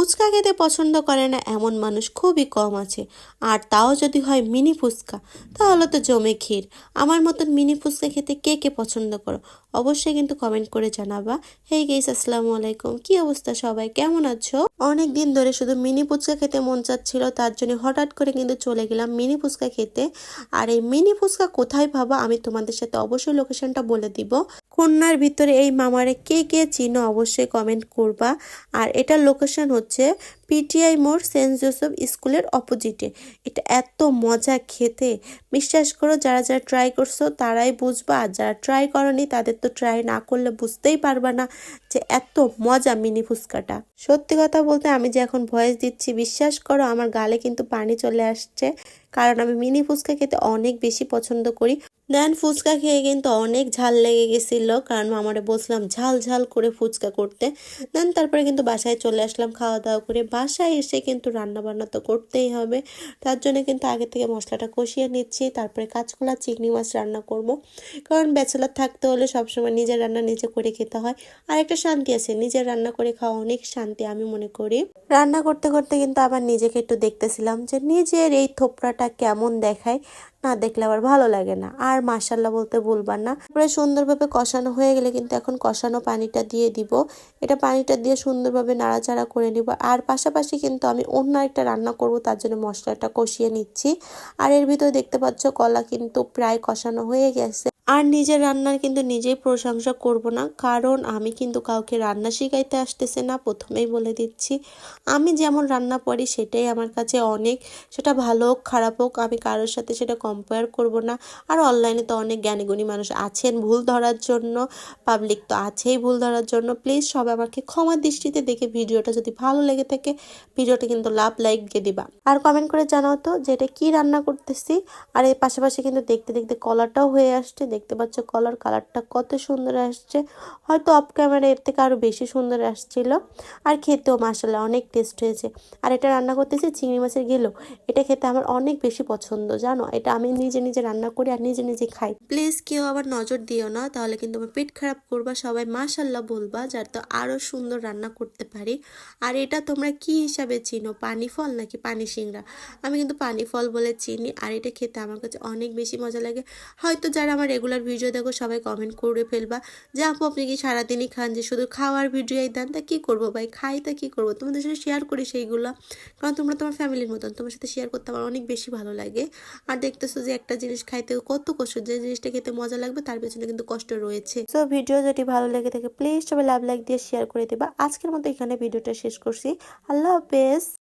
ফুচকা খেতে পছন্দ করে না এমন মানুষ খুবই কম আছে। আর তাও যদি হয় মিনি ফুচকা, তাহলে তো জমে ক্ষীর। আমার মতন মিনি ফুচকা খেতে কে কে পছন্দ করো, অবশ্যই কিন্তু কমেন্ট করে জানাবা। হেই গাইস, আসসালামু আলাইকুম, কি অবস্থা সবাই, কেমন আছো? অনেক দিন ধরে শুধু মিনি ফুচকা খেতে মন চাচ্ছিল, তার জন্য হঠাৎ করে কিন্তু চলে গেলাম মিনি ফুচকা খেতে। আর এই মিনি ফুচকা কোথায় পাবো আমি তোমাদের সাথে অবশ্যই লোকেশনটা বলে দিব। খুলনার ভিতরে এই মামারে কে কে চিনো অবশ্যই কমেন্ট করবা। আর এটার লোকেশন হচ্ছে পিটিআই মোড়, সেন্ট জোসেফ স্কুলের অপোজিটে। এটা এত মজা খেতে, বিশ্বাস করো যারা যারা ট্রাই করছো তারাই বুঝবা, আর যারা ট্রাই করনি তাদের তো ট্রাই না করলে বুঝতেই পারবা না যে এত মজা মিনি ফুচকাটা। সত্যি কথা বলতে আমি যে এখন ভয়েস দিচ্ছি, বিশ্বাস করো আমার গালে কিন্তু পানি চলে আসছে, কারণ আমি মিনি ফুচকা খেতে অনেক বেশি পছন্দ করি। দেন ফুচকা খেয়ে কিন্তু অনেক ঝাল লেগে গেছিল, কারণ মামারে বলছিলাম ঝাল ঝাল করে ফুচকা করতে। দেন তারপরে কিন্তু বাসায় চলে আসলাম খাওয়া দাওয়া করে। বাসায় এসে কিন্তু রান্না বান্না তো করতেই হবে, তার জন্য কিন্তু আগে থেকে মশলাটা কষিয়ে নিচ্ছি। তারপরে কাঁচকলা চিংড়ি মাছ রান্না করব, কারণ ব্যাচেলার থাকতে হলে সবসময় নিজের রান্না নিজে করে খেতে হয়। আর একটা শান্তি আছে, নিজের রান্না করে খাওয়া অনেক শান্তি আমি মনে করি। রান্না করতে করতে কিন্তু আবার নিজেকে একটু দেখতেছিলাম যে নিজের এই থোপড়াটা কেমন দেখায়, না দেখলে আবার ভালো লাগে না। আর মাশাল্লাহ বলতে ভুলবার না। তারপরে সুন্দরভাবে কষানো হয়ে গেলে কিন্তু এখন কষানো পানিটা দিয়ে দিব। এটা পানিটা দিয়ে সুন্দরভাবে নাড়াচাড়া করে নিব। আর পাশাপাশি কিন্তু আমি অন্য একটা রান্না করব, তার জন্য মশলাটা কষিয়ে নিচ্ছি। আর এর ভিতরে দেখতে পাচ্ছ কলা কিন্তু প্রায় কষানো হয়ে গেছে। আর নিজের রান্নার কিন্তু নিজেই প্রশংসা করব না, কারণ আমি কিন্তু কাউকে রান্না শিখাইতে আসতেছে না, প্রথমেই বলে দিচ্ছি। আমি যেমন রান্না পারি সেটাই আমার কাছে অনেক, সেটা ভালো হোক খারাপ হোক আমি কারোর সাথে সেটা কম্পেয়ার করব না। আর অনলাইনে তো অনেক জ্ঞানীগুণী মানুষ আছেন ভুল ধরার জন্য, পাবলিক তো আছেই ভুল ধরার জন্য। প্লিজ সবাই আমাকে ক্ষমা দৃষ্টিতে দেখে ভিডিওটা যদি ভালো লেগে থাকে ভিডিওটা কিন্তু লাইক দিয়ে দিবা। আর কমেন্ট করে জানাও তো যে এটা কি রান্না করতেছি। আর এর পাশাপাশি কিন্তু দেখতে দেখতে কলাটাও হয়ে আসছে, দেখতে পাচ্ছ কলার কালারটা কত সুন্দর আসছে। হয়তো অফ ক্যামেরা এর থেকে আরো বেশি সুন্দর আসছিল। আর খেতেও মাশাআল্লাহ অনেক টেস্ট হয়েছে। আর এটা রান্না করতেছি চিংড়ি মাছের ঘেলো। এটা খেতে আমার অনেক বেশি পছন্দ, জানো, এটা আমি নিজে নিজে রান্না করি আর নিজে নিজে খাই। প্লিজ কেউ আবার নজর দিও না, তাহলে কিন্তু আমার পেট খারাপ করবা। সবাই মাশাআল্লাহ বলবা, যাতে তো আরো সুন্দর রান্না করতে পারি। আর এটা তোমরা কি হিসাবে চিনো, পানি ফল নাকি পানি সিংড়া? আমি কিন্তু পানি ফল বলে চিনি। আর এটা খেতে আমার কাছে অনেক বেশি মজা লাগে। হয়তো যারা আমার রেগুলার ভিডিও দেখো সবাই কমেন্ট করে ফেলবা যে আপু আপনি কি সারাদিনই খান, যে শুধু খাওয়ার ভিডিওই দেন, তা কি করবো ভাই, খাই তা কি করবো, তোমাদের সাথে শেয়ার করি সেইগুলো, কারণ তোমরা তোমার ফ্যামিলির মতন, তোমার সাথে শেয়ার করতে আমার অনেক বেশি ভালো লাগে। আর দেখতেছো যে একটা জিনিস খাইতে কত কষ্ট, যে জিনিসটা খেতে মজা লাগবে তার পেছনে কিন্তু কষ্ট রয়েছে। সো ভিডিও যদি ভালো লেগে থাকে প্লিজ সবাই লাইক দিয়ে শেয়ার করে দেবা। আজকের মতো এখানে ভিডিওটা শেষ করছি। আল্লাহ হাফেজ।